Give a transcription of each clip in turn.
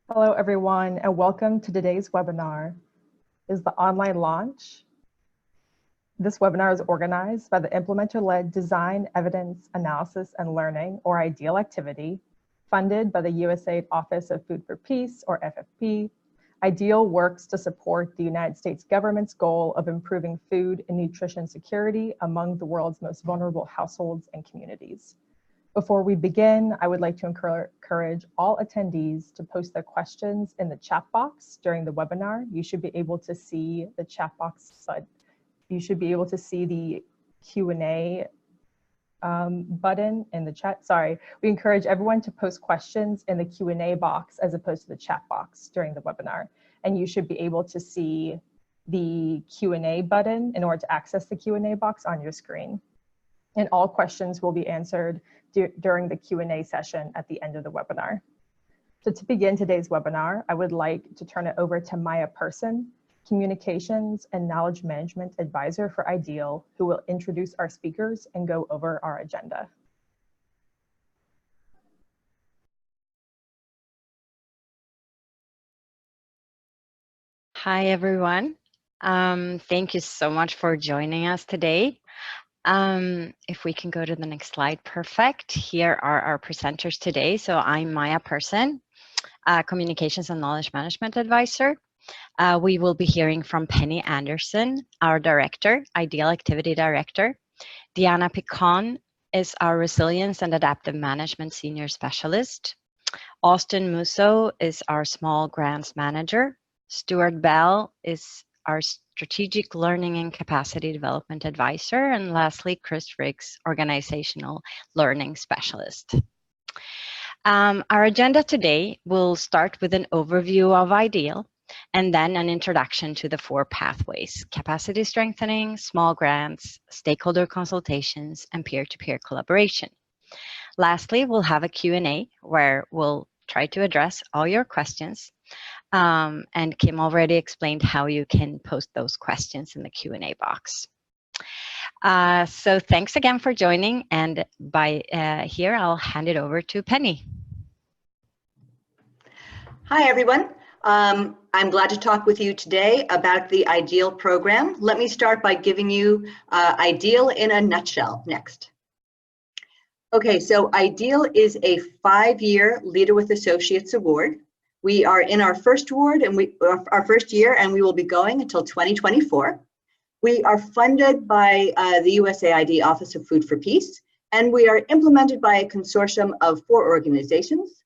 Hello, everyone, and welcome to today's webinar, is the online launch. This webinar is organized by the Implementer-Led Design, Evidence, Analysis, and Learning, or IDEAL activity, funded by the USAID Office of Food for Peace, or FFP. IDEAL works to support the United States government's goal of improving food and nutrition security among the world's most vulnerable households and communities. Before we begin, I would like to encourage all attendees to post their questions in the chat box during the webinar. You should be able to see the chat box, but you should be able to see the Q&A button in the chat. Sorry, we encourage everyone to post questions in the Q&A box as opposed to the chat box during the webinar. And you should be able to see the Q&A button in order to access the Q&A box on your screen. And all questions will be answered during the Q&A session at the end of the webinar. So to begin today's webinar, I would like to turn it over to Maya Person, Communications and Knowledge Management Advisor for IDEAL, who will introduce our speakers and go over our agenda. Hi, everyone. Thank you so much for joining us today. If we can go to the next slide, perfect. Here are our presenters today. So I'm Maya Person, Communications and Knowledge Management Advisor. We will be hearing from Penny Anderson, our Director, IDEAL Activity Director. Diana Picon is our Resilience and Adaptive Management Senior Specialist. Austin Musso is our Small Grants Manager. Stuart Bell is our Strategic Learning and Capacity Development Advisor, and lastly, Chris Riggs, Organizational Learning Specialist. Our agenda today will start with an overview of IDEAL, and then an introduction to the 4 pathways: capacity strengthening, small grants, stakeholder consultations, and peer-to-peer collaboration. Lastly, we'll have a Q&A where we'll try to address all your questions. And Kim already explained how you can post those questions in the Q&A box. So thanks again for joining, and here I'll hand it over to Penny. Hi, everyone. I'm glad to talk with you today about the IDEAL program. Let me start by giving you IDEAL in a nutshell. Next. Okay, so IDEAL is a 5-year Leader with Associates Award. We are in our first year, and we will be going until 2024. We are funded by the USAID Office of Food for Peace, and we are implemented by a consortium of 4 organizations: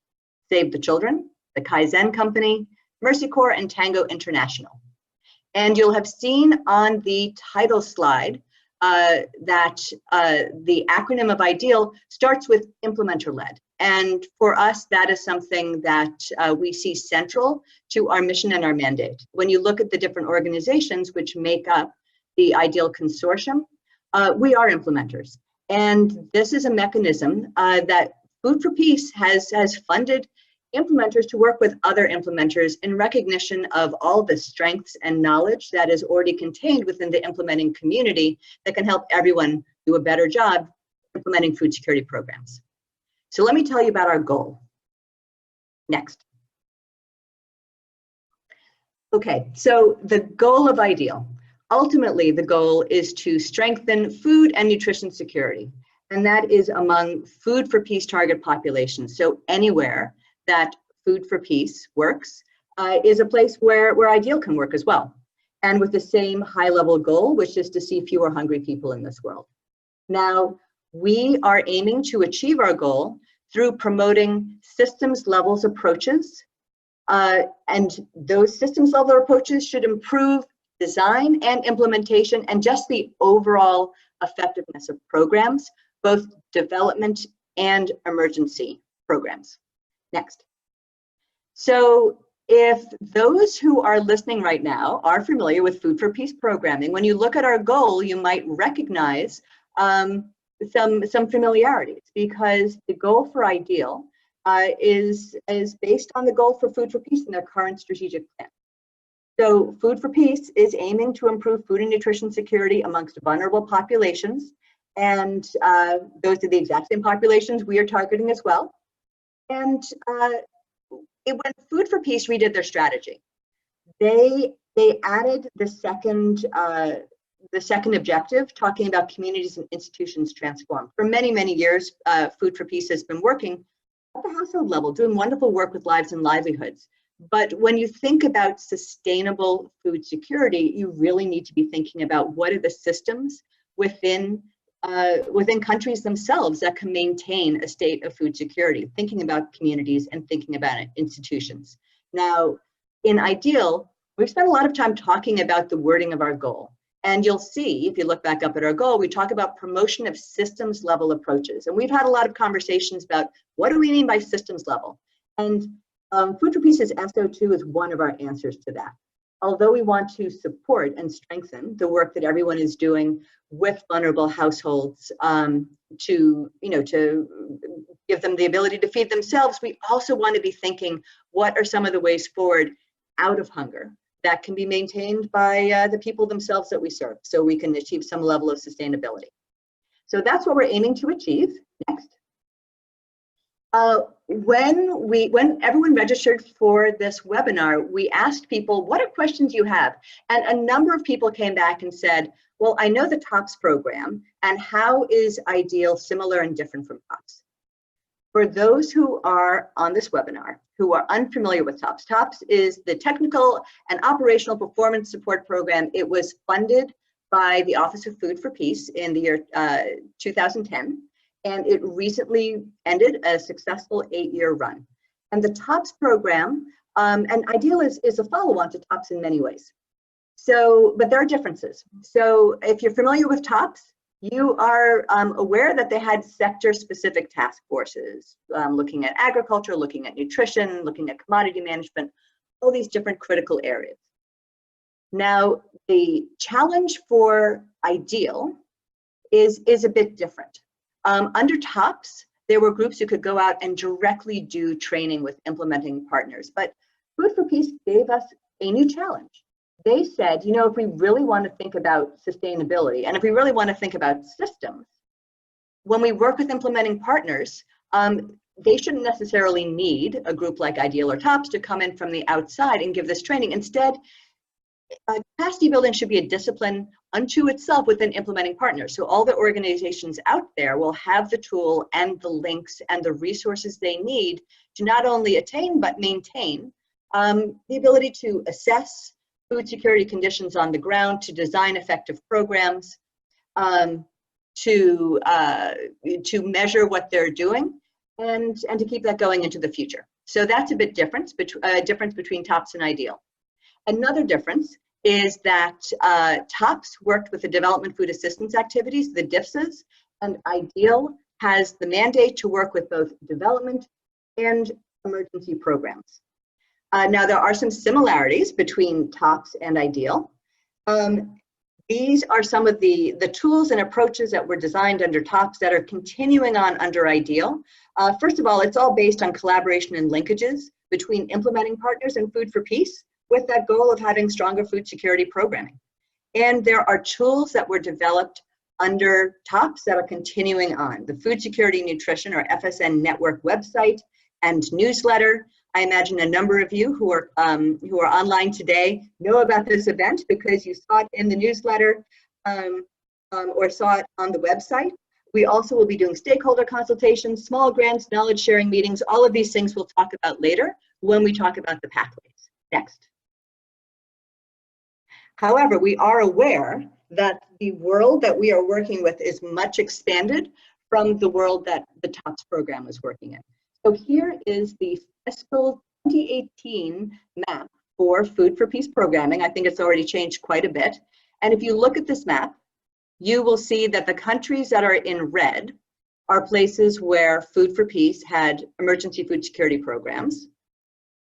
Save the Children, the Kaizen Company, Mercy Corps, and Tango International. And you'll have seen on the title slide that the acronym of IDEAL starts with implementer-led. And for us, that is something that we see central to our mission and our mandate. When you look at the different organizations which make up the IDEAL consortium, we are implementers. And this is a mechanism that Food for Peace has funded implementers to work with other implementers in recognition of all the strengths and knowledge that is already contained within the implementing community that can help everyone do a better job implementing food security programs. So let me tell you about our goal. Next. Okay, so the goal of IDEAL. Ultimately, the goal is to strengthen food and nutrition security, and that is among Food for Peace target populations. So anywhere that Food for Peace works is a place where IDEAL can work as well, and with the same high-level goal, which is to see fewer hungry people in this world. Now, we are aiming to achieve our goal through promoting systems levels approaches, and those systems level approaches should improve design and implementation and just the overall effectiveness of programs, both development and emergency programs. Next. So if those who are listening right now are familiar with Food for Peace programming, when you look at our goal, you might recognize some familiarities, because the goal for IDEAL is based on the goal for Food for Peace in their current strategic plan. So Food for Peace is aiming to improve food and nutrition security amongst vulnerable populations, and those are the exact same populations we are targeting as well. And when Food for Peace redid their strategy, they added the second objective, talking about communities and institutions transformed. For many, many years, Food for Peace has been working at the household level, doing wonderful work with lives and livelihoods. But when you think about sustainable food security, you really need to be thinking about what are the systems within countries themselves that can maintain a state of food security, thinking about communities and thinking about institutions. Now, in IDEAL, we've spent a lot of time talking about the wording of our goal. And you'll see, if you look back up at our goal, we talk about promotion of systems level approaches. And we've had a lot of conversations about what do we mean by systems level? And Food for Peace's SO2 is one of our answers to that. Although we want to support and strengthen the work that everyone is doing with vulnerable households to give them the ability to feed themselves, we also want to be thinking, what are some of the ways forward out of hunger that can be maintained by the people themselves that we serve, so we can achieve some level of sustainability. So that's what we're aiming to achieve. Next. When everyone registered for this webinar, we asked people, what are questions you have? And a number of people came back and said, well, I know the TOPS program, and how is IDEAL similar and different from TOPS? For those who are on this webinar, who are unfamiliar with TOPS, TOPS is the Technical and Operational Performance Support Program. It was funded by the Office of Food for Peace in the year 2010. And it recently ended a successful 8-year run. And the TOPS program, and IDEAL is a follow-on to TOPS in many ways. So, but there are differences. So if you're familiar with TOPS, you are aware that they had sector-specific task forces, looking at agriculture, looking at nutrition, looking at commodity management, all these different critical areas. Now, the challenge for IDEAL is a bit different. Under TOPS, there were groups who could go out and directly do training with implementing partners. But Food for Peace gave us a new challenge. They said, you know, if we really want to think about sustainability, and if we really want to think about systems, when we work with implementing partners, they shouldn't necessarily need a group like IDEAL or TOPS to come in from the outside and give this training. Instead, capacity building should be a discipline unto itself within implementing partners. So all the organizations out there will have the tool and the links and the resources they need to not only attain but maintain the ability to assess food security conditions on the ground, to design effective programs, to measure what they're doing, and to keep that going into the future. So that's a bit difference between TOPS and IDEAL. Another difference is that TOPS worked with the development food assistance activities, the DFSAs, and IDEAL has the mandate to work with both development and emergency programs. Now, there are some similarities between TOPS and IDEAL. These are some of the tools and approaches that were designed under TOPS that are continuing on under IDEAL. First of all, it's all based on collaboration and linkages between implementing partners and Food for Peace, with that goal of having stronger food security programming. And there are tools that were developed under TOPS that are continuing on. The Food Security Nutrition, or FSN Network website and newsletter. I imagine a number of you who are online today know about this event because you saw it in the newsletter or saw it on the website. We also will be doing stakeholder consultations, small grants, knowledge sharing meetings. All of these things we'll talk about later when we talk about the pathways. Next. However, we are aware that the world that we are working with is much expanded from the world that the TOPS program was working in. So here is the fiscal 2018 map for Food for Peace programming. I think it's already changed quite a bit. And if you look at this map, you will see that the countries that are in red are places where Food for Peace had emergency food security programs.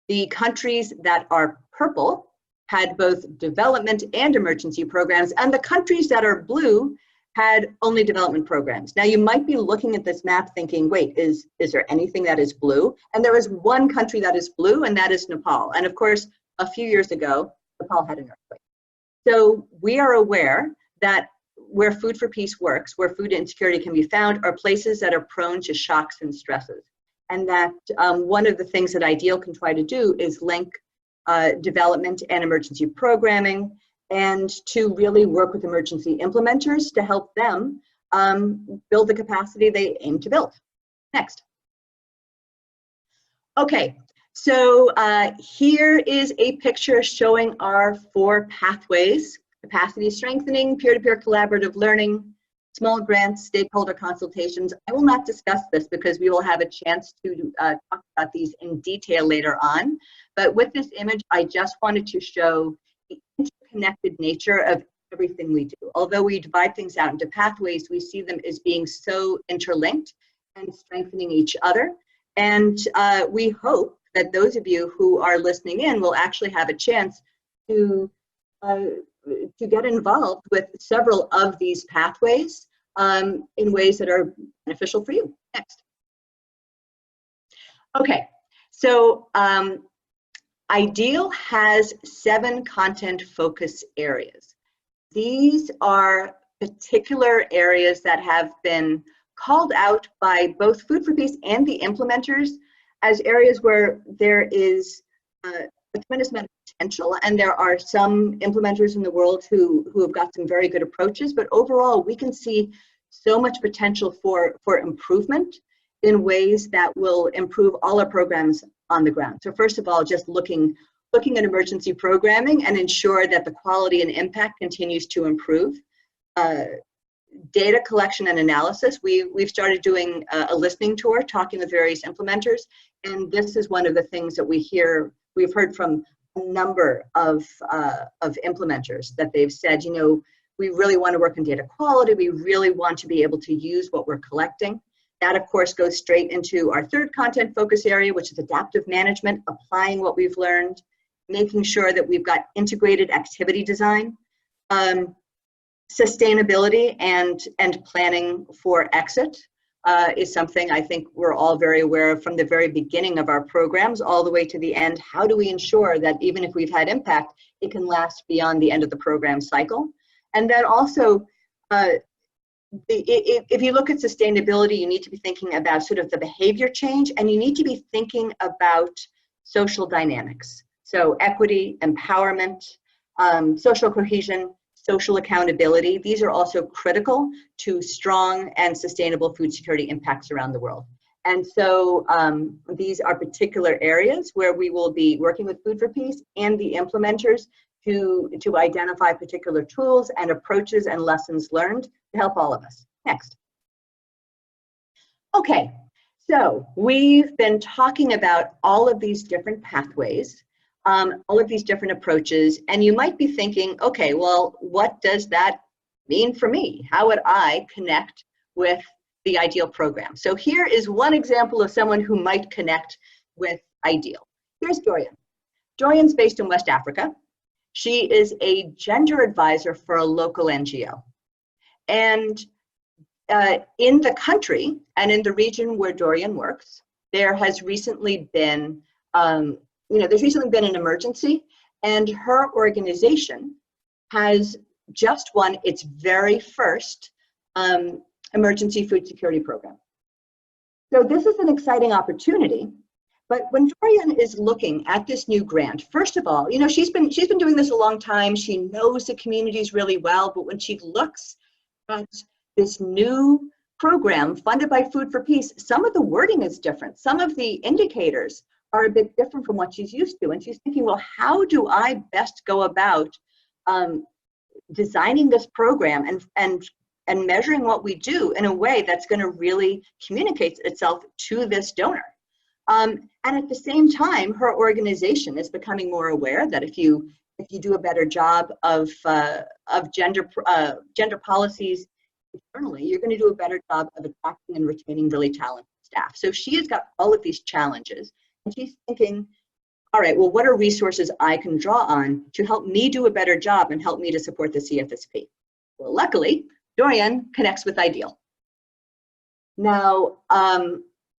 The countries that are purple had both development and emergency programs, and the countries that are blue had only development programs. Now, you might be looking at this map thinking, wait, is there anything that is blue? And there is one country that is blue, and that is Nepal. And of course, a few years ago, Nepal had an earthquake. So we are aware that where Food for Peace works, where food insecurity can be found, are places that are prone to shocks and stresses. and that one of the things that IDEAL can try to do is link development and emergency programming, and to really work with emergency implementers to help them build the capacity they aim to build. Next. Okay, so here is a picture showing our 4 pathways: capacity strengthening, peer-to-peer collaborative learning, small grants, stakeholder consultations. I will not discuss this because we will have a chance to talk about these in detail later on. But with this image, I just wanted to show the interconnected nature of everything we do. Although we divide things out into pathways, we see them as being so interlinked and strengthening each other. And we hope that those of you who are listening in will actually have a chance to get involved with several of these pathways in ways that are beneficial for you. Next. Okay, so IDEAL has 7 content focus areas. These are particular areas that have been called out by both Food for Peace and the implementers as areas where there is a tremendous amount of potential, and there are some implementers in the world who have got some very good approaches, but overall we can see so much potential for improvement in ways that will improve all our programs on the ground. So first of all, just looking at emergency programming and ensure that the quality and impact continues to improve. Data collection and analysis. We've started doing a listening tour, talking with various implementers, and this is one of the things that we've heard from a number of implementers, that they've said, you know, we really want to work on data quality, we really want to be able to use what we're collecting. That, of course, goes straight into our 3rd content focus area, which is adaptive management, applying what we've learned, making sure that we've got integrated activity design, sustainability and planning for exit is something I think we're all very aware of from the very beginning of our programs all the way to the end. How do we ensure that even if we've had impact, it can last beyond the end of the program cycle? And then also, if you look at sustainability, you need to be thinking about sort of the behavior change, and you need to be thinking about social dynamics. So equity, empowerment, social cohesion, social accountability. These are also critical to strong and sustainable food security impacts around the world. And so these are particular areas where we will be working with Food for Peace and the implementers to identify particular tools and approaches and lessons learned to help all of us. Next. Okay, so we've been talking about all of these different pathways, all of these different approaches, and you might be thinking, okay, well, what does that mean for me? How would I connect with the IDEAL program? So here is one example of someone who might connect with IDEAL. Here's Dorian. Dorian's based in West Africa. She is a gender advisor for a local NGO. And in the country and in the region where Dorian works, there has recently been, there's recently been an emergency, and her organization has just won its very first emergency food security program. So this is an exciting opportunity. But when Dorian is looking at this new grant, first of all, she's been doing this a long time. She knows the communities really well. But when she looks at this new program funded by Food for Peace, some of the wording is different. Some of the indicators are a bit different from what she's used to. And she's thinking, well, how do I best go about designing this program and measuring what we do in a way that's going to really communicate itself to this donor? And at the same time, her organization is becoming more aware that if you do a better job of gender policies internally, you're going to do a better job of attracting and retaining really talented staff. So she has got all of these challenges, and she's thinking, all right, well, what are resources I can draw on to help me do a better job and help me to support the CFSP? Well, luckily, Dorian connects with IDEAL. Now,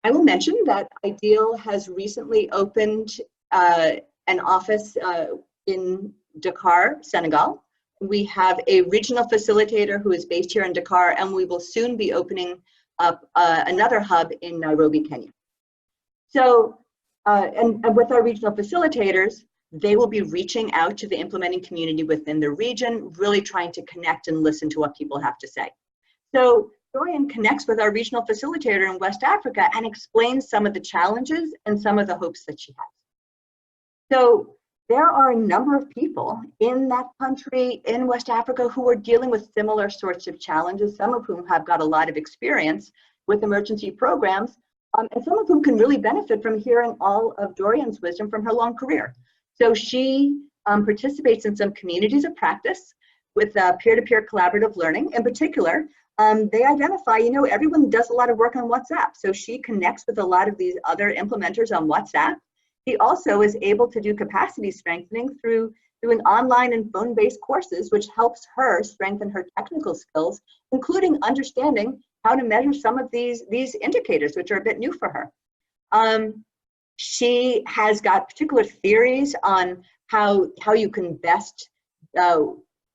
I will mention that IDEAL has recently opened an office in Dakar, Senegal. We have a regional facilitator who is based here in Dakar, and we will soon be opening up another hub in Nairobi, Kenya. So, and with our regional facilitators, they will be reaching out to the implementing community within the region, really trying to connect and listen to what people have to say. So Dorian connects with our regional facilitator in West Africa and explains some of the challenges and some of the hopes that she has. So there are a number of people in that country, in West Africa, who are dealing with similar sorts of challenges, some of whom have got a lot of experience with emergency programs, and some of whom can really benefit from hearing all of Dorian's wisdom from her long career. So she participates in some communities of practice with peer-to-peer collaborative learning. In particular, they identify, everyone does a lot of work on WhatsApp. So she connects with a lot of these other implementers on WhatsApp. She also is able to do capacity strengthening through doing online and phone-based courses, which helps her strengthen her technical skills, including understanding how to measure some of these indicators, which are a bit new for her. She has got particular theories on how you can best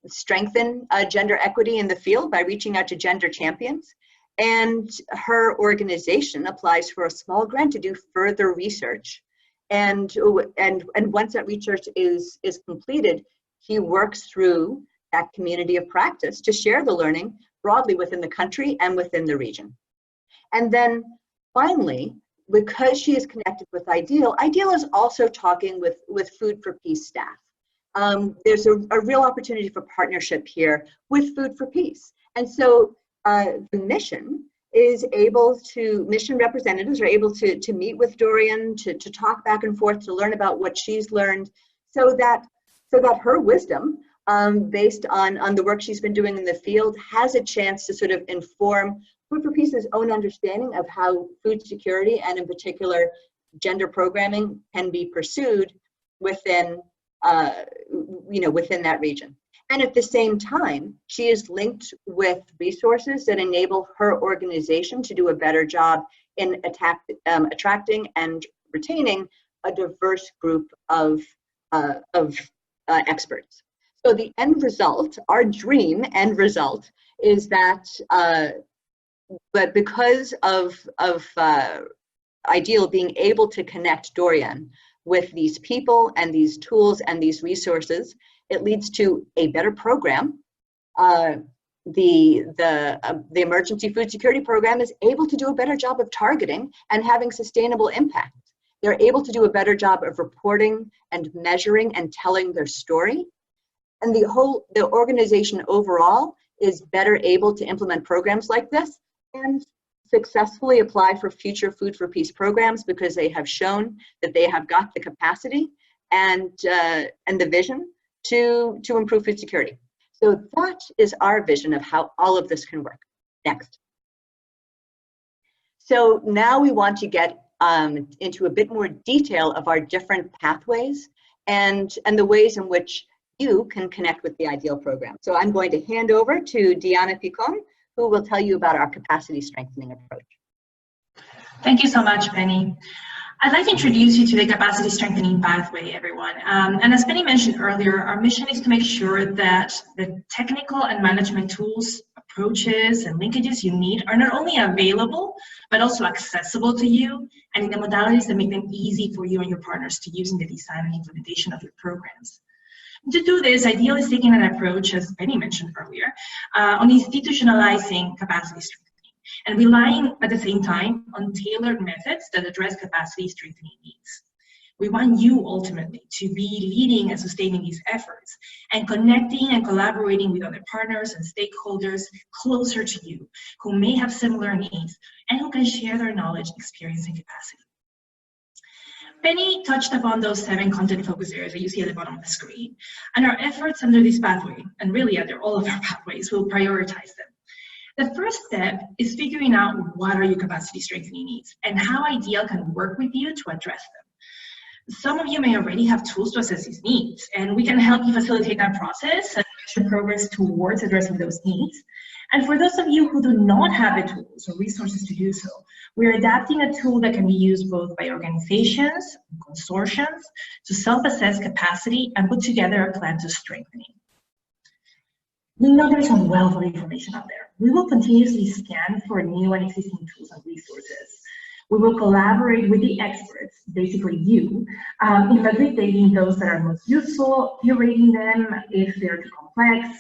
strengthen gender equity in the field by reaching out to gender champions. And her organization applies for a small grant to do further research. And once that research is completed, she works through that community of practice to share the learning broadly within the country and within the region. And then finally, because she is connected with IDEAL, IDEAL is also talking with Food for Peace staff. There's a real opportunity for partnership here with Food for Peace. And so the mission representatives are able to meet with Dorian, to talk back and forth, to learn about what she's learned, so that her wisdom, based on the work she's been doing in the field, has a chance to sort of inform Food for Peace's own understanding of how food security, and in particular gender programming, can be pursued within within that region. And at the same time, she is linked with resources that enable her organization to do a better job in attracting and retaining a diverse group of experts. So the end result, our dream end result, is that but because of IDEAL being able to connect Dorian with these people and these tools and these resources, it leads to a better program. The Emergency Food Security Program is able to do a better job of targeting and having sustainable impact. They're able to do a better job of reporting and measuring and telling their story. And the organization overall is better able to implement programs like this and successfully apply for future Food for Peace programs, because they have shown that they have got the capacity and the vision to improve food security. So that is our vision of how all of this can work. Next. So now we want to get into a bit more detail of our different pathways and the ways in which you can connect with the IDEAL program. So I'm going to hand over to Diana Picon, who will tell you about our capacity strengthening approach. Thank you so much, Penny. I'd like to introduce you to the capacity strengthening pathway, everyone. And as Penny mentioned earlier, our mission is to make sure that the technical and management tools, approaches, and linkages you need are not only available, but also accessible to you, and in the modalities that make them easy for you and your partners to use in the design and implementation of your programs. To do this, IDEAL is taking an approach, as Penny mentioned earlier, on institutionalizing capacity strengthening and relying at the same time on tailored methods that address capacity strengthening needs. We want you ultimately to be leading and sustaining these efforts and connecting and collaborating with other partners and stakeholders closer to you who may have similar needs and who can share their knowledge, experience, and capacity. Penny touched upon those 7 content focus areas that you see at the bottom of the screen, and our efforts under this pathway, and really under all of our pathways, will prioritize them. The first step is figuring out what are your capacity strengthening needs and how IDEAL can work with you to address them. Some of you may already have tools to assess these needs, and we can help you facilitate that process and measure progress towards addressing those needs. And for those of you who do not have the tools or resources to do so, we're adapting a tool that can be used both by organizations and consortiums to self-assess capacity and put together a plan to strengthening. We know there's a wealth of information out there. We will continuously scan for new and existing tools and resources. We will collaborate with the experts, basically you, in facilitating those that are most useful, curating them if they're too complex,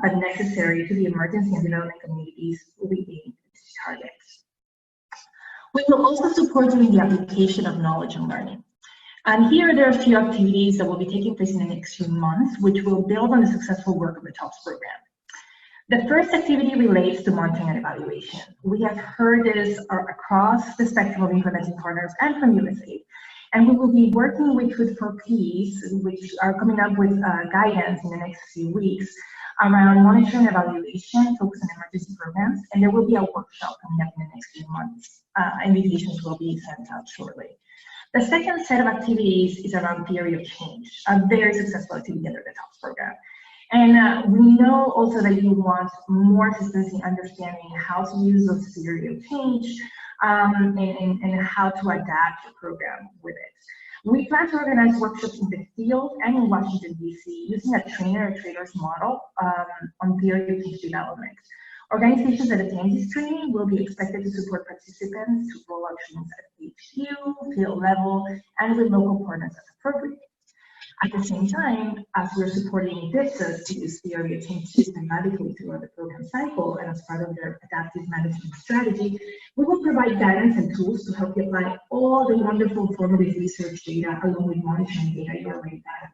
but necessary to the emergency and development communities we aim to target. We will also support you in the application of knowledge and learning. And here there are a few activities that will be taking place in the next few months, which will build on the successful work of the TOPS program. The first activity relates to monitoring and evaluation. We have heard this across the spectrum of implementing partners and from USAID. And we will be working with Food for Peace, which are coming up with guidance in the next few weeks around monitoring and evaluation, focus on emergency programs, and there will be a workshop coming up in the next few months. Invitations will be sent out shortly. The second set of activities is around theory of change, a very successful activity under the TOPS program. And we know also that you want more assistance in understanding how to use those theory of change and how to adapt your program with it. We plan to organize workshops in the field and in Washington, D.C. using a trainer-traders model on theory of change development. Organizations that attend this training will be expected to support participants to roll out trainings at HQ, field level, and with local partners as appropriate. At the same time, as we're supporting DIPSAs to use theory of change systematically throughout the program cycle and as part of their adaptive management strategy, we will provide guidance and tools to help you apply all the wonderful formative research data along with monitoring data you already have.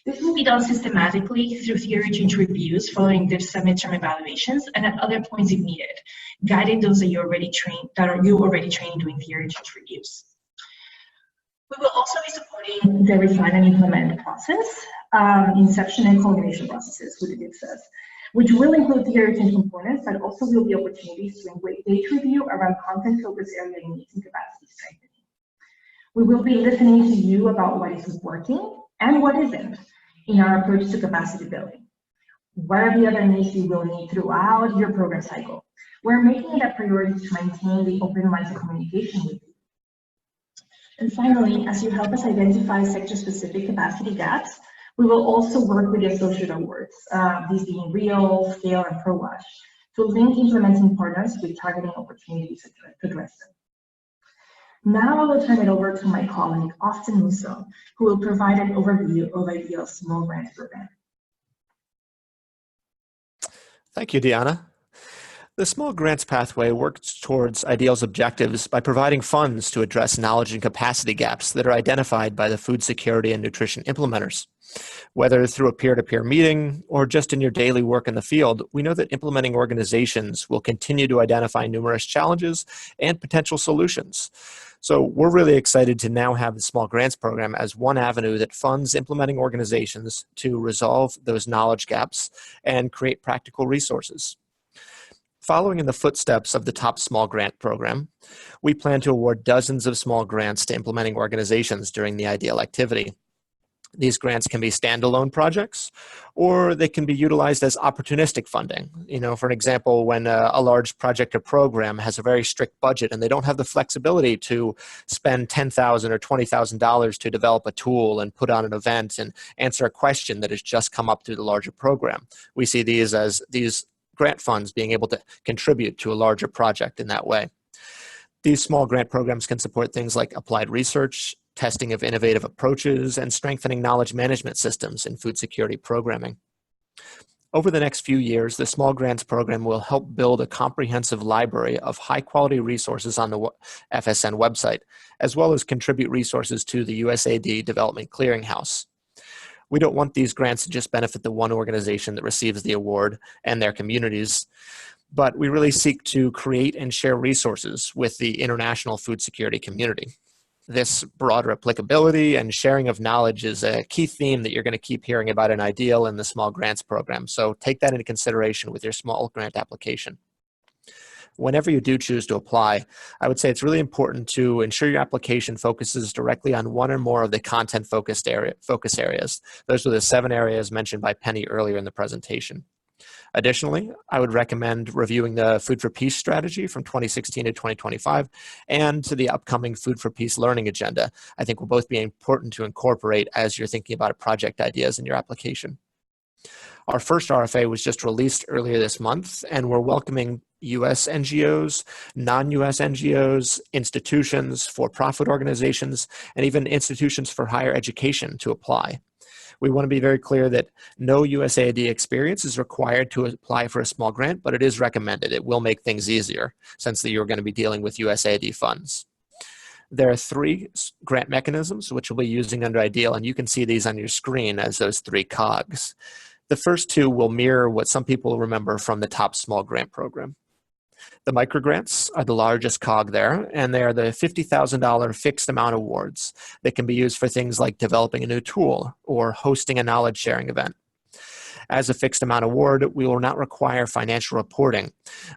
This will be done systematically through theory change reviews following DIPSA midterm evaluations and at other points if needed, guiding those that you already trained doing theory change reviews. We will also be supporting the refine and implement process, inception and culmination processes with the DIPSAs, which will include theory change components, but also will be opportunities to engage with you around content-focused area needs and capacity strengthening. We will be listening to you about what is working and what isn't in our approach to capacity building. What are the other needs you will need throughout your program cycle? We're making it a priority to maintain the open lines of communication with you. And finally, as you help us identify sector-specific capacity gaps, we will also work with the associate awards, these being REAL, SCALE, and ProWash, to link implementing partners with targeting opportunities to address them. Now I will turn it over to my colleague, Austin Musso, who will provide an overview of IDEAL's small grant program. Thank you, Diana. The Small Grants Pathway works towards IDEAL's objectives by providing funds to address knowledge and capacity gaps that are identified by the food security and nutrition implementers. Whether through a peer-to-peer meeting or just in your daily work in the field, we know that implementing organizations will continue to identify numerous challenges and potential solutions. So we're really excited to now have the Small Grants Program as one avenue that funds implementing organizations to resolve those knowledge gaps and create practical resources. Following in the footsteps of the TOPS Small Grant Program, we plan to award dozens of small grants to implementing organizations during the IDEAL activity. These grants can be standalone projects, or they can be utilized as opportunistic funding. You know, for an example, when a large project or program has a very strict budget and they don't have the flexibility to spend $10,000 or $20,000 to develop a tool and put on an event and answer a question that has just come up through the larger program. We see these as grant funds being able to contribute to a larger project in that way. These small grant programs can support things like applied research, testing of innovative approaches, and strengthening knowledge management systems in food security programming. Over the next few years, the Small Grants Program will help build a comprehensive library of high-quality resources on the FSN website, as well as contribute resources to the USAID Development Clearinghouse. We don't want these grants to just benefit the one organization that receives the award and their communities, but we really seek to create and share resources with the international food security community. This broader applicability and sharing of knowledge is a key theme that you're going to keep hearing about in IDEAL and the Small Grants Program, so take that into consideration with your small grant application. Whenever you do choose to apply, I would say it's really important to ensure your application focuses directly on one or more of the content focus areas. Those are the 7 areas mentioned by Penny earlier in the presentation. Additionally, I would recommend reviewing the Food for Peace strategy from 2016 to 2025 and to the upcoming Food for Peace learning agenda. I think will both be important to incorporate as you're thinking about project ideas in your application. Our first RFA was just released earlier this month, and we're welcoming US NGOs, non-US NGOs, institutions, for-profit organizations, and even institutions for higher education to apply. We want to be very clear that no USAID experience is required to apply for a small grant, but it is recommended. It will make things easier since you're going to be dealing with USAID funds. There are 3 grant mechanisms which we'll be using under IDEAL, and you can see these on your screen as those 3 cogs. The first 2 will mirror what some people remember from the top small grant program. The microgrants are the largest cog there, and they are the $50,000 fixed amount awards that can be used for things like developing a new tool or hosting a knowledge sharing event. As a fixed amount award, we will not require financial reporting,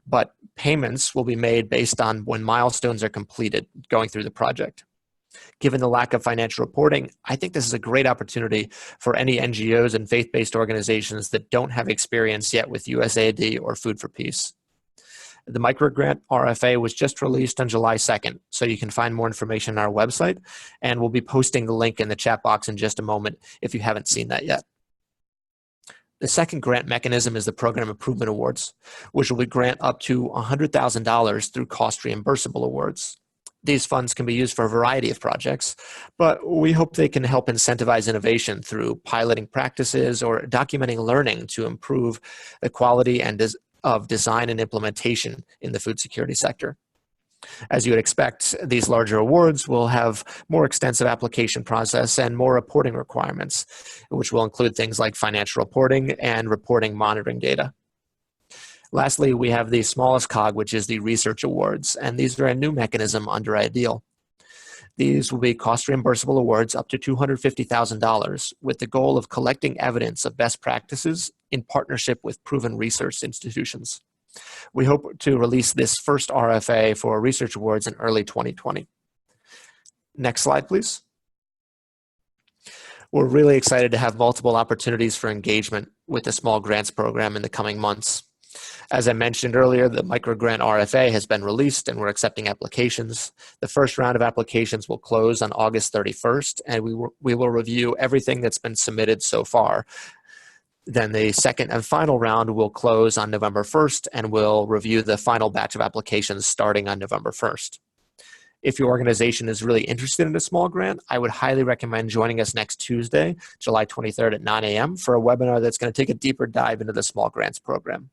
but payments will be made based on when milestones are completed going through the project. Given the lack of financial reporting, I think this is a great opportunity for any NGOs and faith-based organizations that don't have experience yet with USAID or Food for Peace. The MicroGrant RFA was just released on July 2nd, so you can find more information on our website, and we'll be posting the link in the chat box in just a moment if you haven't seen that yet. The second grant mechanism is the Program Improvement Awards, which will be grant up to $100,000 through cost reimbursable awards. These funds can be used for a variety of projects, but we hope they can help incentivize innovation through piloting practices or documenting learning to improve the quality of design and implementation in the food security sector. As you would expect, these larger awards will have more extensive application process and more reporting requirements, which will include things like financial reporting and reporting monitoring data. Lastly, we have the smallest cog, which is the research awards, and these are a new mechanism under IDEAL. These will be cost reimbursable awards up to $250,000 with the goal of collecting evidence of best practices in partnership with proven research institutions. We hope to release this first RFA for research awards in early 2020. Next slide, please. We're really excited to have multiple opportunities for engagement with the small grants program in the coming months. As I mentioned earlier, the MicroGrant RFA has been released and we're accepting applications. The first round of applications will close on August 31st, and we will review everything that's been submitted so far. Then the second and final round will close on November 1st, and we'll review the final batch of applications starting on November 1st. If your organization is really interested in a small grant, I would highly recommend joining us next Tuesday, July 23rd at 9 a.m. for a webinar that's going to take a deeper dive into the small grants program.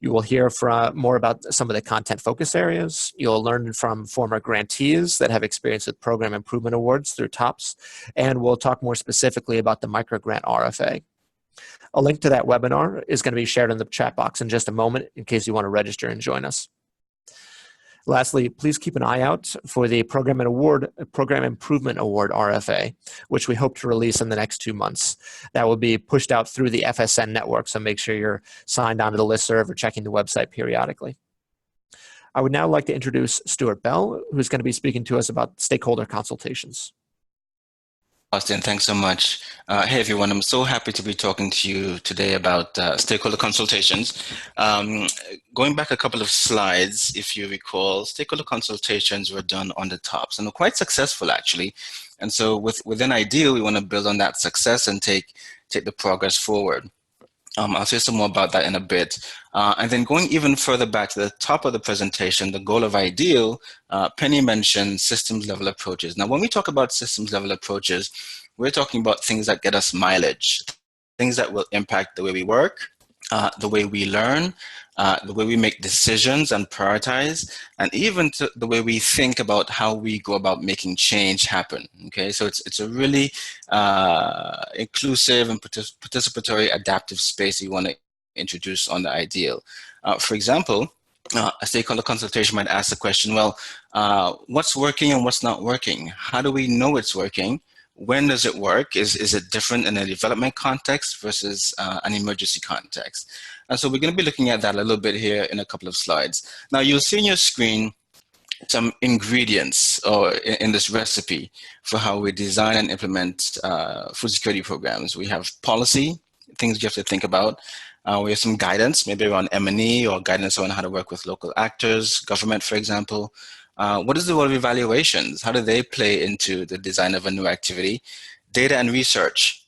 You will hear more about some of the content focus areas. You'll learn from former grantees that have experience with program improvement awards through TOPS, and we'll talk more specifically about the MicroGrant RFA. A link to that webinar is going to be shared in the chat box in just a moment in case you want to register and join us. Lastly, please keep an eye out for the Program Improvement Award RFA, which we hope to release in the next 2 months. That will be pushed out through the FSN network, so make sure you're signed onto the listserv or checking the website periodically. I would now like to introduce Stuart Bell, who's going to be speaking to us about stakeholder consultations. Austin, thanks so much. Hey everyone, I'm so happy to be talking to you today about stakeholder consultations. Going back a couple of slides, if you recall, stakeholder consultations were done on the TOPS and were quite successful actually. And so within IDEAL, we want to build on that success and take the progress forward. I'll say some more about that in a bit. And then going even further back to the top of the presentation, the goal of IDEAL, Penny mentioned systems level approaches. Now, when we talk about systems level approaches, we're talking about things that get us mileage, things that will impact the way we work, the way we learn, the way we make decisions and prioritize, and even to the way we think about how we go about making change happen. Okay, so it's a really inclusive and participatory adaptive space you want to introduce on the IDEAL. For example, a stakeholder consultation might ask the question, well, what's working and what's not working? How do we know it's working? When does it work? Is it different in a development context versus an emergency context? And so we're going to be looking at that a little bit here in a couple of slides. Now you'll see on your screen some ingredients in this recipe for how we design and implement food security programs. We have policy, things you have to think about. We have some guidance, maybe around M&E or guidance on how to work with local actors, government, for example. What is the role of evaluations? How do they play into the design of a new activity? Data and research,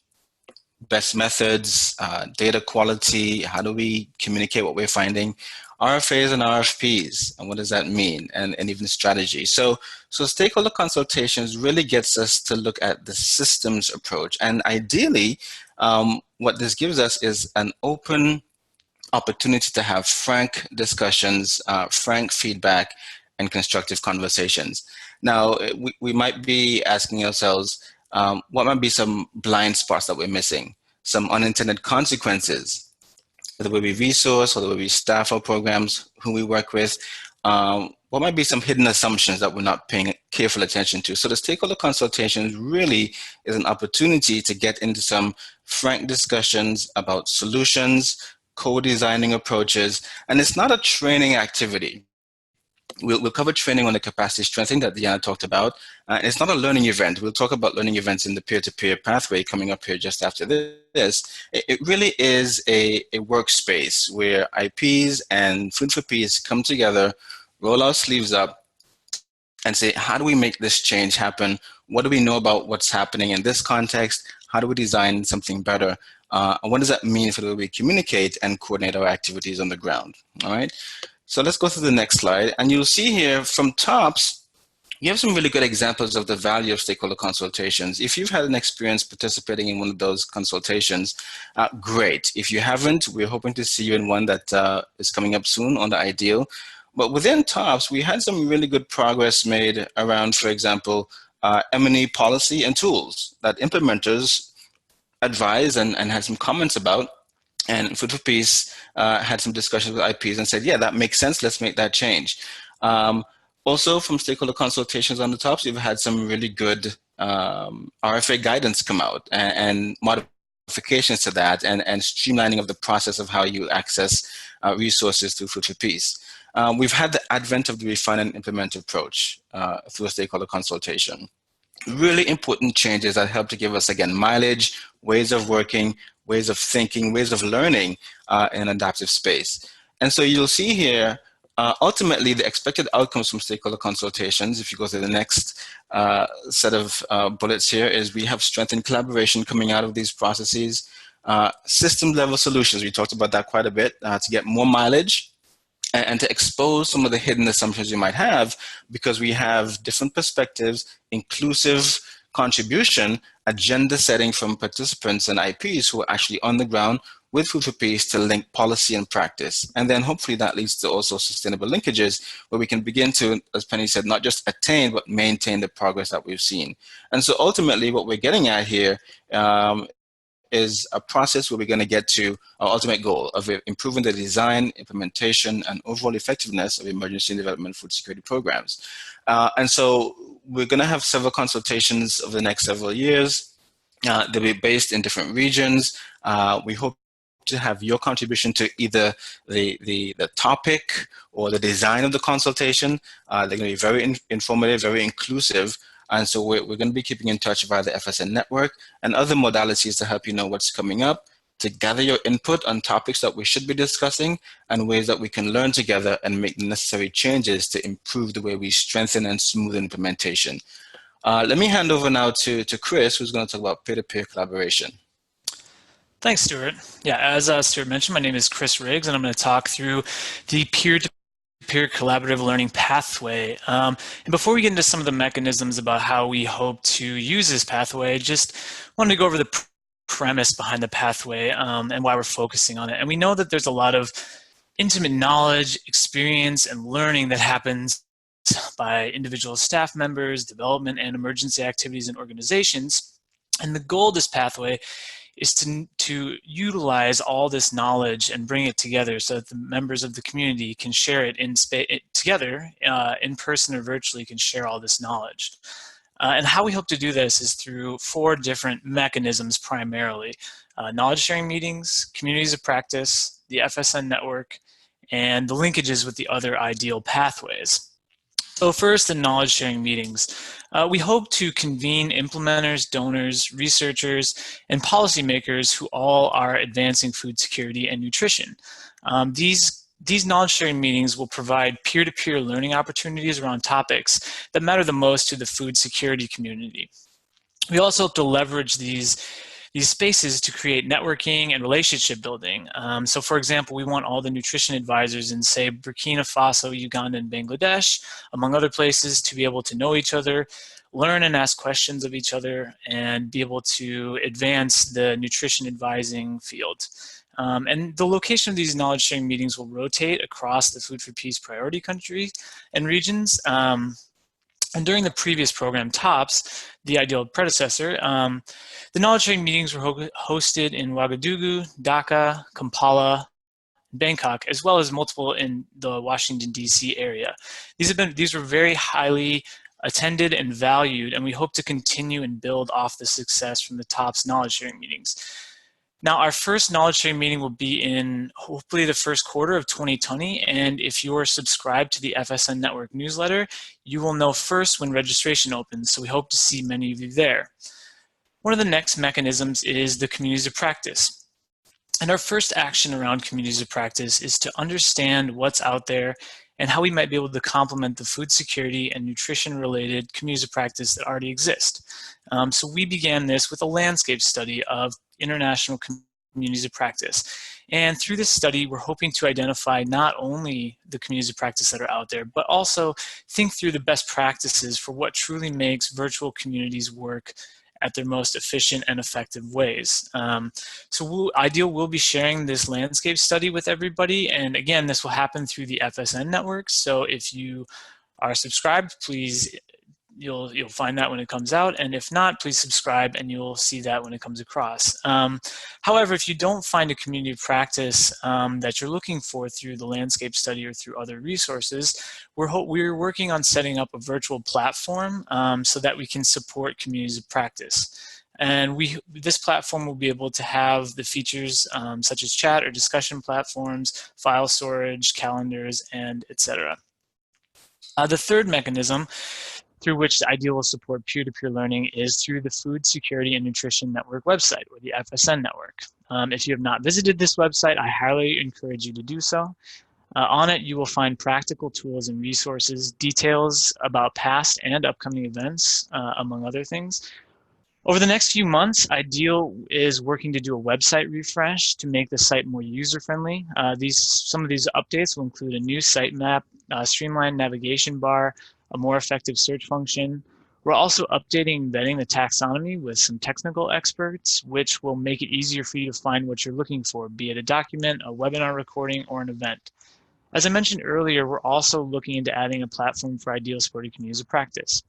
best methods, data quality, how do we communicate what we're finding? RFAs and RFPs, and what does that mean, and even strategy. So stakeholder consultations really gets us to look at the systems approach, and ideally, what this gives us is an open opportunity to have frank discussions, frank feedback, and constructive conversations. Now, we might be asking ourselves, what might be some blind spots that we're missing, some unintended consequences, whether we resource, whether we staff our programs, who we work with, what might be some hidden assumptions that we're not paying careful attention to. So the stakeholder consultations really is an opportunity to get into some frank discussions about solutions, co-designing approaches, and it's not a training activity. We'll cover training on the capacity strengthening that Deanna talked about. It's not a learning event. We'll talk about learning events in the peer-to-peer pathway coming up here just after this. It really is a workspace where IPs and Food for Peace come together, roll our sleeves up, and say, how do we make this change happen? What do we know about what's happening in this context? How do we design something better? And what does that mean for the way we communicate and coordinate our activities on the ground? All right. So let's go to the next slide. And you'll see here from TOPS, you have some really good examples of the value of stakeholder consultations. If you've had an experience participating in one of those consultations, great. If you haven't, we're hoping to see you in one that is coming up soon on the IDEAL. But within TOPS, we had some really good progress made around, for example, M&E policy and tools that implementers advised and had some comments about. And Food for Peace had some discussions with IPs and said, yeah, that makes sense. Let's make that change. Also, from stakeholder consultations on the TOPS, we've had some really good RFA guidance come out and modifications to that and streamlining of the process of how you access resources through Food for Peace. We've had the advent of the refine and implement approach through a stakeholder consultation. Really important changes that help to give us, again, mileage, ways of working, ways of thinking, ways of learning in an adaptive space. And so you'll see here, ultimately, the expected outcomes from stakeholder consultations, if you go to the next set of bullets here, is we have strengthened collaboration coming out of these processes, system level solutions, we talked about that quite a bit, to get more mileage, and to expose some of the hidden assumptions you might have, because we have different perspectives, inclusive contribution, agenda setting from participants and IPs who are actually on the ground with Food for Peace to link policy and practice. And then hopefully that leads to also sustainable linkages where we can begin to, as Penny said, not just attain, but maintain the progress that we've seen. And so ultimately what we're getting at here is a process where we're going to get to our ultimate goal of improving the design, implementation, and overall effectiveness of emergency development food security programs. And so we're going to have several consultations over the next several years. They'll be based in different regions. We hope to have your contribution to either the topic or the design of the consultation. They're going to be very informative, very inclusive. And so we're going to be keeping in touch via the FSN network and other modalities to help you know what's coming up, to gather your input on topics that we should be discussing and ways that we can learn together and make the necessary changes to improve the way we strengthen and smooth implementation. Let me hand over now to Chris, who's going to talk about peer-to-peer collaboration. Thanks, Stuart. Yeah, as Stuart mentioned, my name is Chris Riggs, and I'm going to talk through the peer-to-peer collaborative learning pathway. And before we get into some of the mechanisms about how we hope to use this pathway, just wanted to go over the premise behind the pathway and why we're focusing on it. And we know that there's a lot of intimate knowledge, experience, and learning that happens by individual staff members, development and emergency activities and organizations. And the goal of this pathway is to utilize all this knowledge and bring it together so that the members of the community can share it together in person or virtually, can share all this knowledge. And how we hope to do this is through 4 different mechanisms primarily: knowledge sharing meetings, communities of practice, the FSN network, and the linkages with the other ideal pathways. So first, the knowledge sharing meetings. We hope to convene implementers, donors, researchers, and policymakers who all are advancing food security and nutrition. These knowledge sharing meetings will provide peer-to-peer learning opportunities around topics that matter the most to the food security community. We also hope to leverage these these spaces to create networking and relationship building. So for example, we want all the nutrition advisors in, say, Burkina Faso, Uganda, and Bangladesh, among other places, to be able to know each other, learn and ask questions of each other, and be able to advance the nutrition advising field. And the location of these knowledge sharing meetings will rotate across the Food for Peace priority countries and regions. And during the previous program, TOPS, the ideal predecessor, the knowledge sharing meetings were hosted in Ouagadougou, Dhaka, Kampala, Bangkok, as well as multiple in the Washington, D.C. area. These were very highly attended and valued, and we hope to continue and build off the success from the TOPS knowledge sharing meetings. Now, our first knowledge sharing meeting will be in hopefully the first quarter of 2020, and if you're subscribed to the FSN Network newsletter, you will know first when registration opens, so we hope to see many of you there. One of the next mechanisms is the communities of practice. And our first action around communities of practice is to understand what's out there and how we might be able to complement the food security and nutrition related communities of practice that already exist. So we began this with a landscape study of international communities of practice. And through this study, we're hoping to identify not only the communities of practice that are out there, but also think through the best practices for what truly makes virtual communities work at their most efficient and effective ways. So IDEAL will be sharing this landscape study with everybody. And again, this will happen through the FSN network. So if you are subscribed, please, you'll find that when it comes out. And if not, please subscribe and you'll see that when it comes across. However, if you don't find a community of practice that you're looking for through the landscape study or through other resources, we're working on setting up a virtual platform so that we can support communities of practice. And this platform will be able to have the features such as chat or discussion platforms, file storage, calendars, and etc. The third mechanism through which the IDEAL will support peer-to-peer learning is through the Food Security and Nutrition Network website, or the FSN network. If you have not visited this website, I highly encourage you to do so. On it, you will find practical tools and resources, details about past and upcoming events, among other things. Over the next few months, IDEAL is working to do a website refresh to make the site more user-friendly. Some of these updates will include a new sitemap, a streamlined navigation bar, a more effective search function. We're also updating and embedding the taxonomy with some technical experts, which will make it easier for you to find what you're looking for, be it a document, a webinar recording, or an event. As I mentioned earlier, we're also looking into adding a platform for IDEAL supported communities of practice.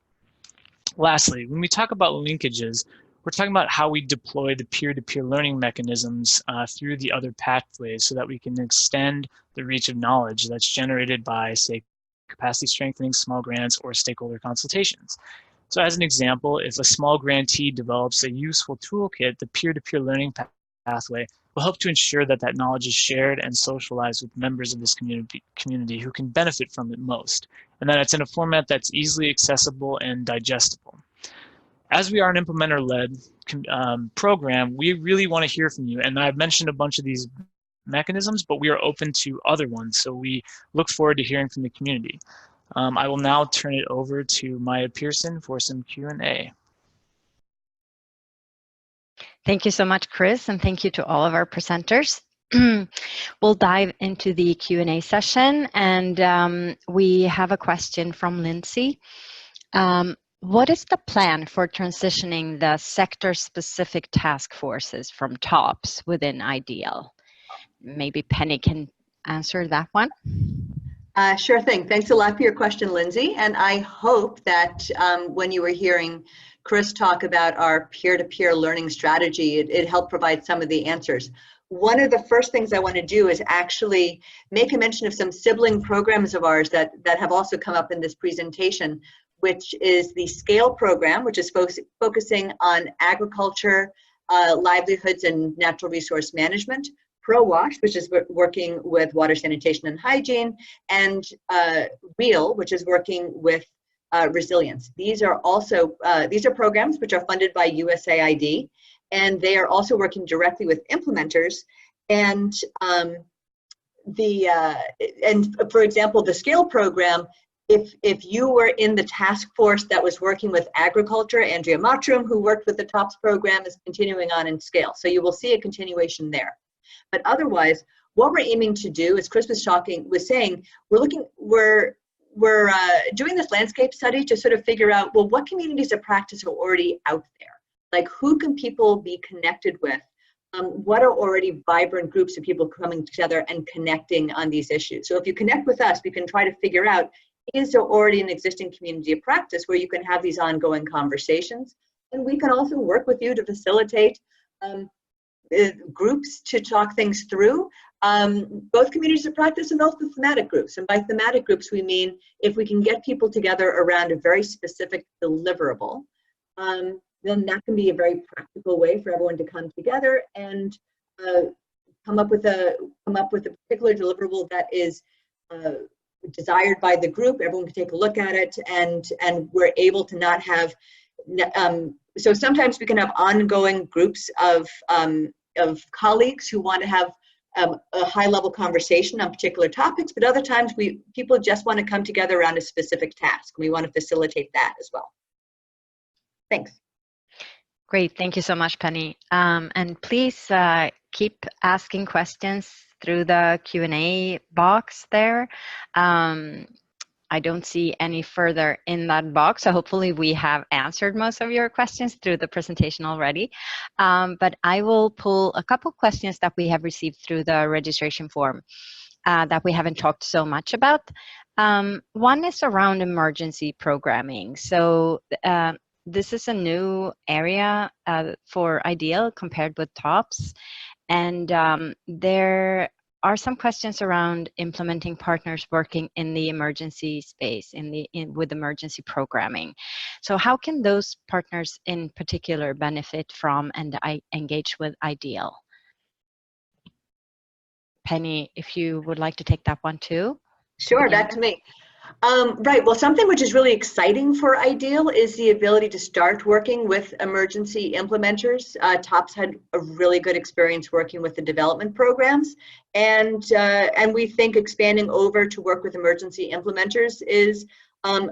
Lastly, when we talk about linkages, we're talking about how we deploy the peer-to-peer learning mechanisms through the other pathways so that we can extend the reach of knowledge that's generated by, say, capacity strengthening, small grants, or stakeholder consultations. So as an example, if a small grantee develops a useful toolkit, the peer-to-peer learning pathway will help to ensure that that knowledge is shared and socialized with members of this community who can benefit from it most, and that it's in a format that's easily accessible and digestible. As we are an implementer-led program, we really want to hear from you, and I've mentioned a bunch of these mechanisms, but we are open to other ones, so we look forward to hearing from the community. I will now turn it over to Maya Pearson for some Q&A. Thank you so much, Chris, and thank you to all of our presenters. We'll dive into the Q&A session, and we have a question from Lindsay. What is the plan for transitioning the sector-specific task forces from TOPS within IDEAL? Maybe Penny can answer that one. Sure thing. Thanks a lot for your question, Lindsay. And I hope that when you were hearing Chris talk about our peer-to-peer learning strategy, it helped provide some of the answers. One of the first things I want to do is actually make a mention of some sibling programs of ours that have also come up in this presentation, which is the SCALE program, which is focusing on agriculture, livelihoods, and natural resource management. ProWash, which is working with water, sanitation, and hygiene, and REAL, which is working with resilience. These are programs which are funded by USAID, and they are also working directly with implementers. And for example, the SCALE program if you were in the task force that was working with agriculture, Andrea Mottram, who worked with the TOPS program, is continuing on in scale. So you will see a continuation there. But otherwise, what we're aiming to do, as Chris was saying, we're doing this landscape study to sort of figure out, well, what communities of practice are already out there? Like, who can people be connected with? What are already vibrant groups of people coming together and connecting on these issues? So if you connect with us, we can try to figure out, is there already an existing community of practice where you can have these ongoing conversations? And we can also work with you to facilitate groups to talk things through, both communities of practice and also thematic groups. And by thematic groups, we mean if we can get people together around a very specific deliverable, then that can be a very practical way for everyone to come together and come up with a particular deliverable that is desired by the group. Everyone can take a look at it, and we're able to not have. So sometimes we can have ongoing groups of colleagues who want to have a high-level conversation on particular topics, but other times people just want to come together around a specific task. We want to facilitate that as well. Thanks. Great, thank you so much, Penny. And please keep asking questions through the Q&A box there. I don't see any further in that box, so hopefully we have answered most of your questions through the presentation already. But I will pull a couple questions that we have received through the registration form that we haven't talked so much about. One is around emergency programming. So this is a new area for IDEAL compared with TOPS. And there are some questions around implementing partners working in the emergency space, with emergency programming. So how can those partners in particular benefit from and engage with IDEAL? Penny, if you would like to take that one too. Sure, back to me. Right, well, something which is really exciting for IDEAL is the ability to start working with emergency implementers. TOPS had a really good experience working with the development programs, and we think expanding over to work with emergency implementers is a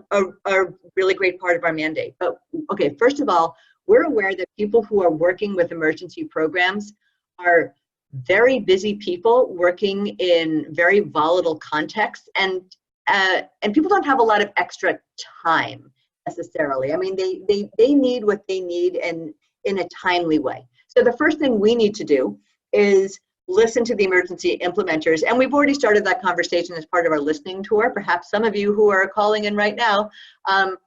really great part of our mandate. But okay, first of all, we're aware that people who are working with emergency programs are very busy people working in very volatile contexts, and people don't have a lot of extra time necessarily. I mean, they need what they need and in a timely way. So the first thing we need to do is listen to the emergency implementers. And we've already started that conversation as part of our listening tour. Perhaps some of you who are calling in right now have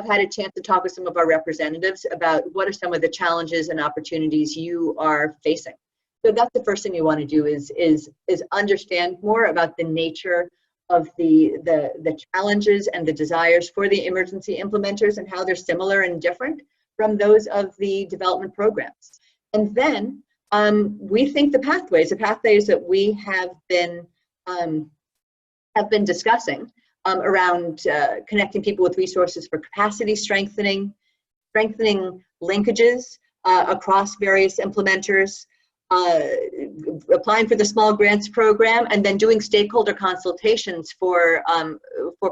had a chance to talk with some of our representatives about what are some of the challenges and opportunities you are facing. So that's the first thing you want to do is understand more about the nature of the challenges and the desires for the emergency implementers and how they're similar and different from those of the development programs. And then we think the pathways that we have been discussing around connecting people with resources for capacity strengthening linkages across various implementers, applying for the small grants program, and then doing stakeholder consultations for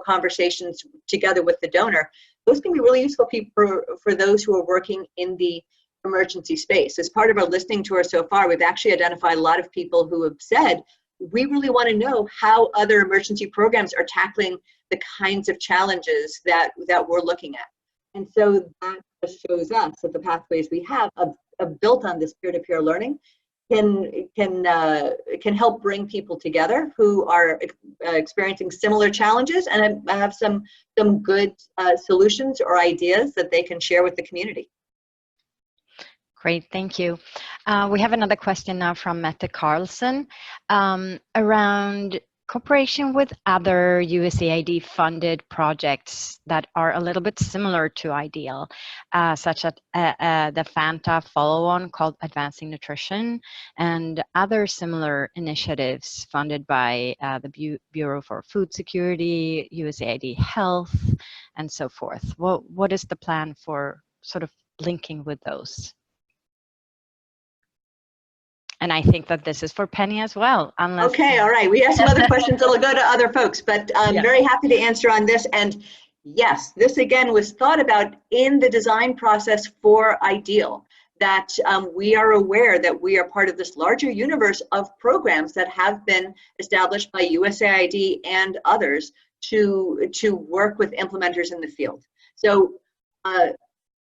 conversations together with the donor. Those can be really useful for those who are working in the emergency space. As part of our listening tour so far, we've actually identified a lot of people who have said, we really want to know how other emergency programs are tackling the kinds of challenges that we're looking at. And so that shows us that the pathways we have built on this peer-to-peer learning can help bring people together who are experiencing similar challenges and have some good solutions or ideas that they can share with the community. Great, thank you. We have another question now from Mette Carlson around cooperation with other USAID funded projects that are a little bit similar to IDEAL, such as the FANTA follow-on called Advancing Nutrition and other similar initiatives funded by the Bureau for Food Security, USAID Health, and so forth. What is the plan for sort of linking with those? And I think that this is for Penny as well, unless... Okay, all right. We have some other questions that will go to other folks, but I'm Yeah. very happy to answer on this. And yes, this again was thought about in the design process for IDEAL, that we are aware that we are part of this larger universe of programs that have been established by USAID and others to work with implementers in the field. So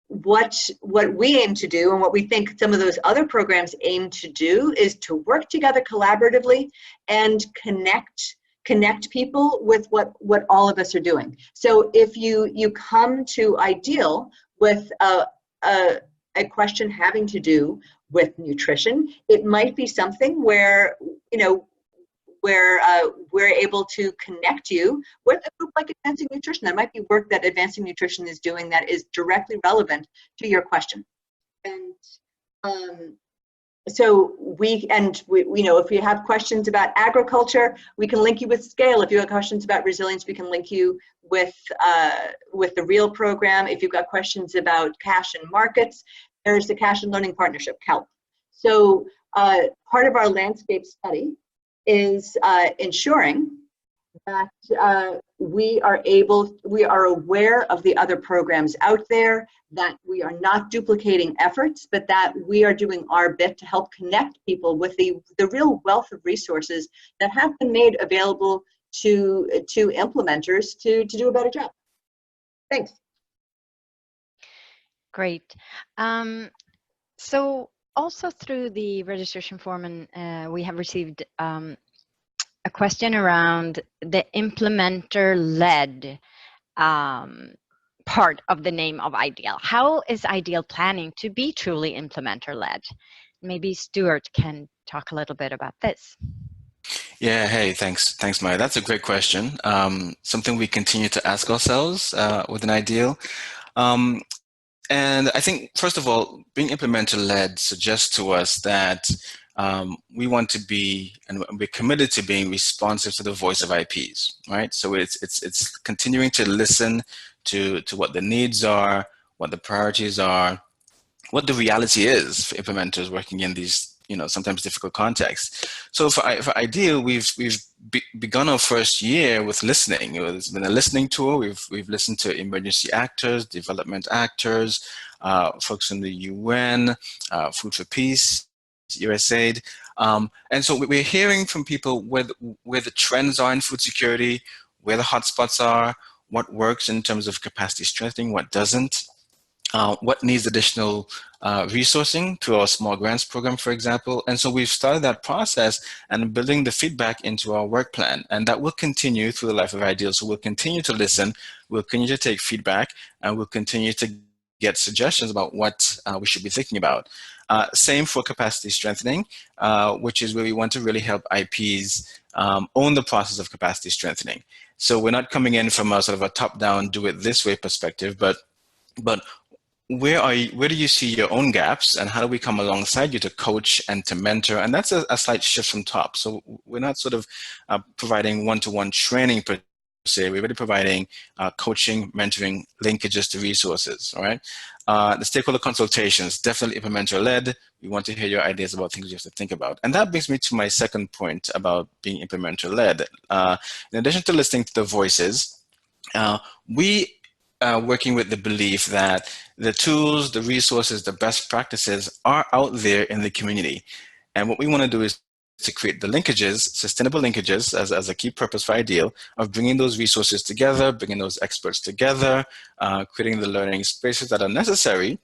what we aim to do, and what we think some of those other programs aim to do, is to work together collaboratively and connect people with what all of us are doing. So if you come to IDEAL with a question having to do with nutrition, it might be something where, you know, where we're able to connect you with a group like Advancing Nutrition. There might be work that Advancing Nutrition is doing that is directly relevant to your question. And so we, you know, if you have questions about agriculture, we can link you with SCALE. If you have questions about resilience, we can link you with the REAL program. If you've got questions about cash and markets, there's the Cash and Learning Partnership, CALP. So part of our landscape study is ensuring that we are aware of the other programs out there, that we are not duplicating efforts, but that we are doing our bit to help connect people with the real wealth of resources that have been made available to implementers to do a better job. Thanks. Great. So also through the registration form, and we have received a question around the implementer-led part of the name of IDEAL. How is IDEAL planning to be truly implementer-led? Maybe Stuart can talk a little bit about this. Yeah, hey, thanks, Maya. That's a great question. Something we continue to ask ourselves within IDEAL. And I think, first of all, being implementer-led suggests to us that we want to be, and we're committed to being responsive to the voice of IPs, right? So it's continuing to listen to what the needs are, what the priorities are, what the reality is for implementers working in these, you know, sometimes difficult contexts. So for IDEAL, we've begun our first year with listening. It's been a listening tour. We've listened to emergency actors, development actors, folks in the UN, Food for Peace, USAID. And so we're hearing from people where the trends are in food security, where the hotspots are, what works in terms of capacity strengthening, what doesn't, what needs additional resourcing to our small grants program, for example. And so we've started that process and building the feedback into our work plan. And that will continue through the life of IDEAL. So we'll continue to listen, we'll continue to take feedback, and we'll continue to get suggestions about what we should be thinking about. Same for capacity strengthening, which is where we want to really help IPs own the process of capacity strengthening. So we're not coming in from a sort of a top-down, do-it-this-way perspective, but where do you see your own gaps, and how do we come alongside you to coach and to mentor? And that's a slight shift from top. So we're not sort of providing one-to-one training per se. We're really providing coaching, mentoring, linkages to resources, all right? The stakeholder consultations, definitely implementer-led. We want to hear your ideas about things you have to think about. And that brings me to my second point about being implementer-led. In addition to listening to the voices, we working with the belief that the tools, the resources, the best practices are out there in the community. And what we want to do is to create the linkages, sustainable linkages, as a key purpose for IDEAL, of bringing those resources together, bringing those experts together, creating the learning spaces that are necessary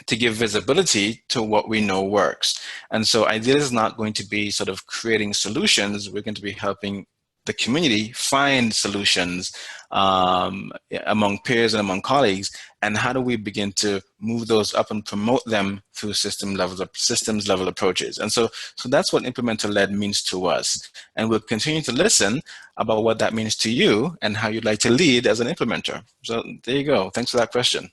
to give visibility to what we know works. And so IDEAL is not going to be sort of creating solutions. We're going to be helping the community find solutions among peers and among colleagues, and how do we begin to move those up and promote them through systems level approaches. And so that's what implementer-led means to us. And we'll continue to listen about what that means to you and how you'd like to lead as an implementer. So there you go. Thanks for that question.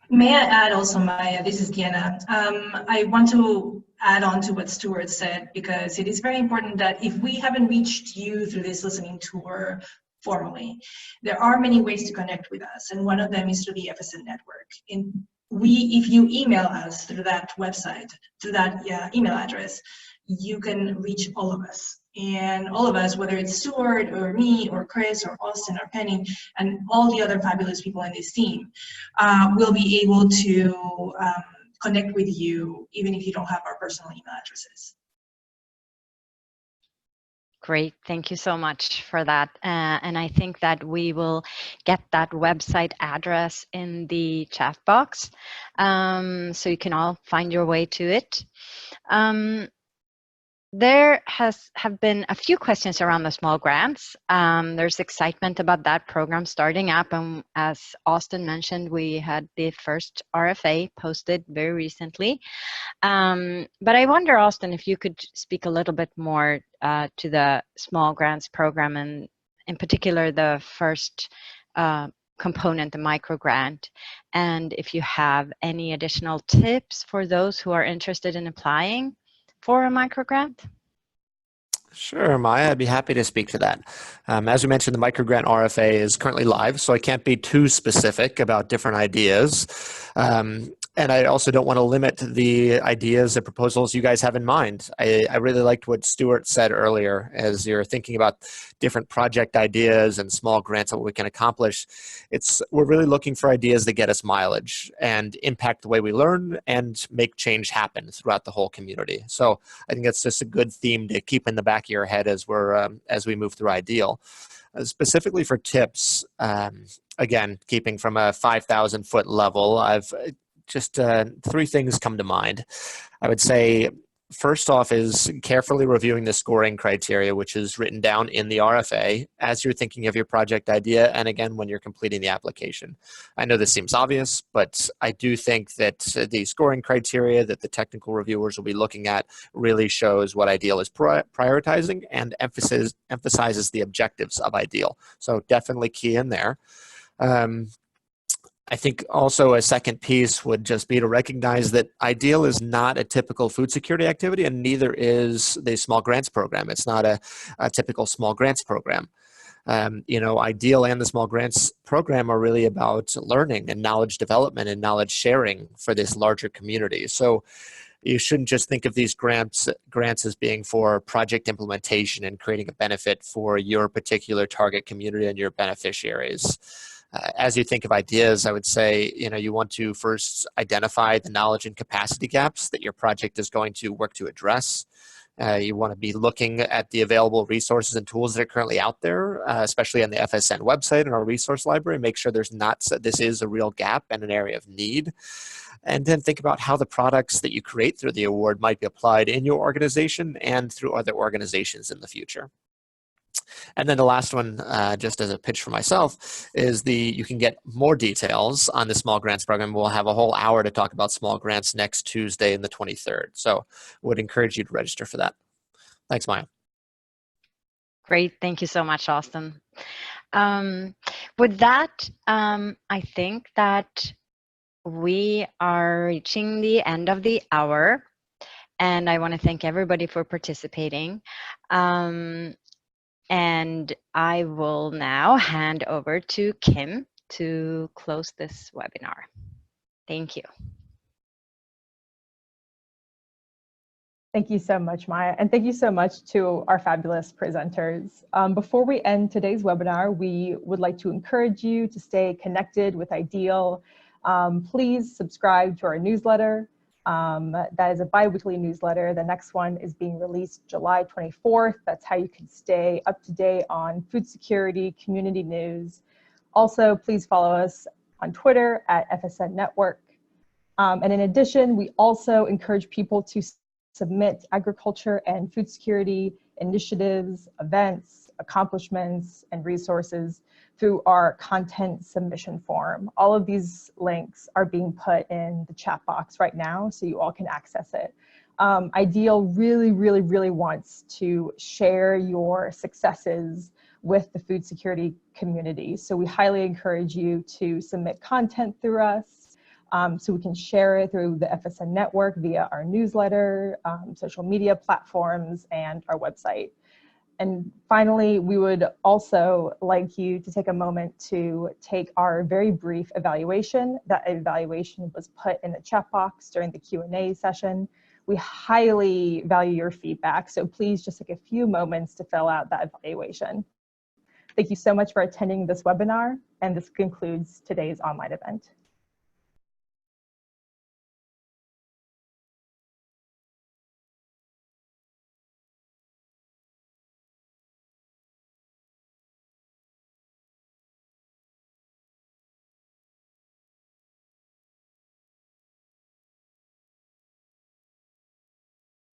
May I add also, Maya, this is Diana. I want to add on to what Stuart said, because it is very important that if we haven't reached you through this listening tour formally, there are many ways to connect with us. And one of them is through the FSN network. if you email us through that website, through that email address, you can reach all of us. And all of us, whether it's Stuart or me or Chris or Austin or Penny and all the other fabulous people in this team, will be able to connect with you even if you don't have our personal email addresses. Great, thank you so much for that. And I think that we will get that website address in the chat box, so you can all find your way to it. There have been a few questions around the small grants. There's excitement about that program starting up, and as Austin mentioned, we had the first RFA posted very recently. But I wonder, Austin, if you could speak a little bit more to the small grants program, and in particular the first component, the MicroGrant, and if you have any additional tips for those who are interested in applying for a MicroGrant? Sure, Maya, I'd be happy to speak to that. As we mentioned, the MicroGrant RFA is currently live, so I can't be too specific about different ideas. And I also don't want to limit the ideas and proposals you guys have in mind. I really liked what Stuart said earlier as you're thinking about different project ideas and small grants and what we can accomplish. We're really looking for ideas that get us mileage and impact the way we learn and make change happen throughout the whole community. So I think that's just a good theme to keep in the back of your head as we move through IDEAL. Specifically for tips, again, keeping from a 5,000-foot level, I've just three things come to mind. I would say first off is carefully reviewing the scoring criteria, which is written down in the RFA as you're thinking of your project idea and again when you're completing the application. I know this seems obvious, but I do think that the scoring criteria that the technical reviewers will be looking at really shows what IDEAL is prioritizing and emphasizes the objectives of IDEAL. So definitely key in there. I think also a second piece would just be to recognize that IDEAL is not a typical food security activity, and neither is the small grants program. It's not a typical small grants program. IDEAL and the small grants program are really about learning and knowledge development and knowledge sharing for this larger community. So you shouldn't just think of these grants as being for project implementation and creating a benefit for your particular target community and your beneficiaries. As you think of ideas, I would say, you want to first identify the knowledge and capacity gaps that your project is going to work to address. You want to be looking at the available resources and tools that are currently out there, especially on the FSN website and our resource library. Make sure this is a real gap and an area of need. And then think about how the products that you create through the award might be applied in your organization and through other organizations in the future. And then the last one, just as a pitch for myself, is you can get more details on the small grants program. We'll have a whole hour to talk about small grants next Tuesday and the 23rd. So would encourage you to register for that. Thanks, Maya. Great, thank you so much, Austin. With that, I think that we are reaching the end of the hour, and I want to thank everybody for participating. And I will now hand over to Kim to close this webinar. Thank you. Thank you so much, Maya, and thank you so much to our fabulous presenters. Before we end today's webinar, we would like to encourage you to stay connected with IDEAL. Please subscribe to our newsletter. That is a bi-weekly newsletter. The next one is being released July 24th. That's how you can stay up to date on food security, community news. Also, please follow us on Twitter at FSN Network. And in addition, we also encourage people to submit agriculture and food security initiatives, events, accomplishments, and resources through our content submission form. All of these links are being put in the chat box right now, so you all can access it. IDEAL really wants to share your successes with the food security community. So we highly encourage you to submit content through us so we can share it through the FSN network via our newsletter, social media platforms, and our website. And finally, we would also like you to take a moment to take our very brief evaluation. That evaluation was put in the chat box during the Q&A session. We highly value your feedback, so please just take a few moments to fill out that evaluation. Thank you so much for attending this webinar, and this concludes today's online event.